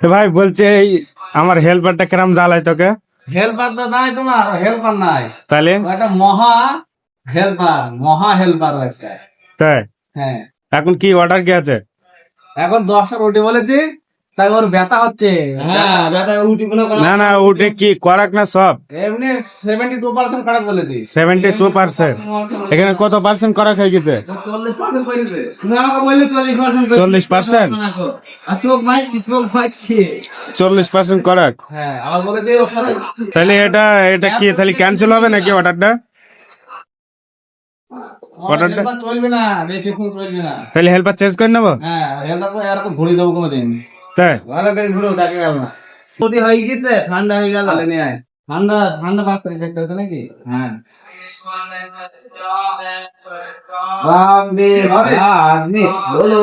ভাই বলছে এই আমার হেল্পারটা কেরাম জ্বালায় তোকে? হেল্পার তো নাই, তোমার হেল্পার নাই, তাহলে একটা মহা হেল্পার আছে। তাই হ্যাঁ, এখন কি অর্ডার কি আছে? এখন 10টা রুটি বলেছি, তাই ওর ব্যথা হচ্ছে। হ্যাঁ, ব্যথা উল্টি গুলো না না, ওটা কি করাক না সব? এমনি 72% খারাপ বলেছি। 72%? এখানে কত পার্সেন্ট করাক হয়ে গেছে? 40% করেছে। তুমি আমাকে বললে 40%। 40%? আর চোখ মারছি। 40% করাক? হ্যাঁ, আবার বলেছে ওর সাথে তাহলে এটা কি তাহলে ক্যান্সেল হবে নাকি অর্ডারটা? অর্ডারটা হেল্পার চলবে না, বেশিক্ষণ চলবে না। তাহলে হেল্পার চেঞ্জ করে নেবো? হ্যাঁ, হেল্পার করে এরকম ঘুরে দেবো কোনোদিন। তাই ভালো বেশ ঘুরেও থাকে গেল না। সর্দি হয়ে গেছে, ঠান্ডা হয়ে গেল। ঠান্ডা ঠান্ডা ভাগ করে দেখতে হতো নাকি? হ্যাঁ। বলো